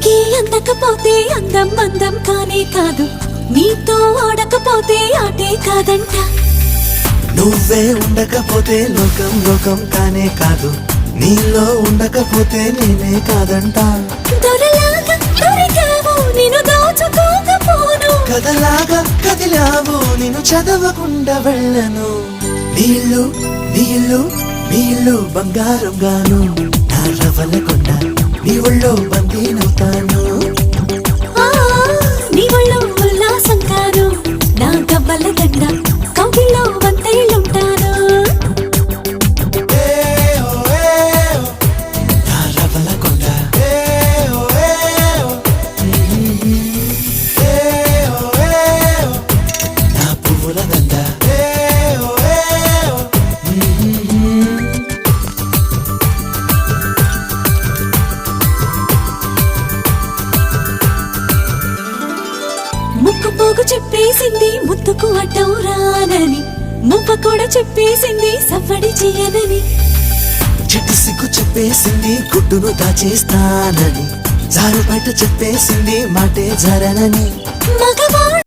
నీకే అందకపోతే అందం అందం కానే కాదు, నీతో ఆడకపోతే ఆటే కాదంట. నువ్వే ఉండకపోతే లోకం లోకం కానే కాదు, నీలో ఉండకపోతే నేనే కాదంట. దొరలాగా దొరికావు నిన్ను దోచుకోకపోను, కథలాగా కదిలావు నిన్ను చదవకుండా వెళ్ళను. నీళ్ళు నీళ్ళు నీళ్ళు బంగారం గాను, నా రవలకొండ నీ ఒళ్ళో బందీనవుతాను. నీ ఒళ్ళో ఉల్లాసం కాను, నా గవ్వల దండ కౌగిల్లో వందేళ్ళుంటాను. నా రవలకొండ నా పువ్వుల దండ. ముక్కు పోగు చెప్పేసింది ముద్దుకు అడ్డం రానని, ముప్ప కూడా చెప్పేసింది సవ్వడి చేయనని. చెట్టు సిగ్గు చెప్పేసింది గుడ్డును దాచేస్తానని, జారు బయట చెప్పేసింది మాటే జరనని. మగవాడు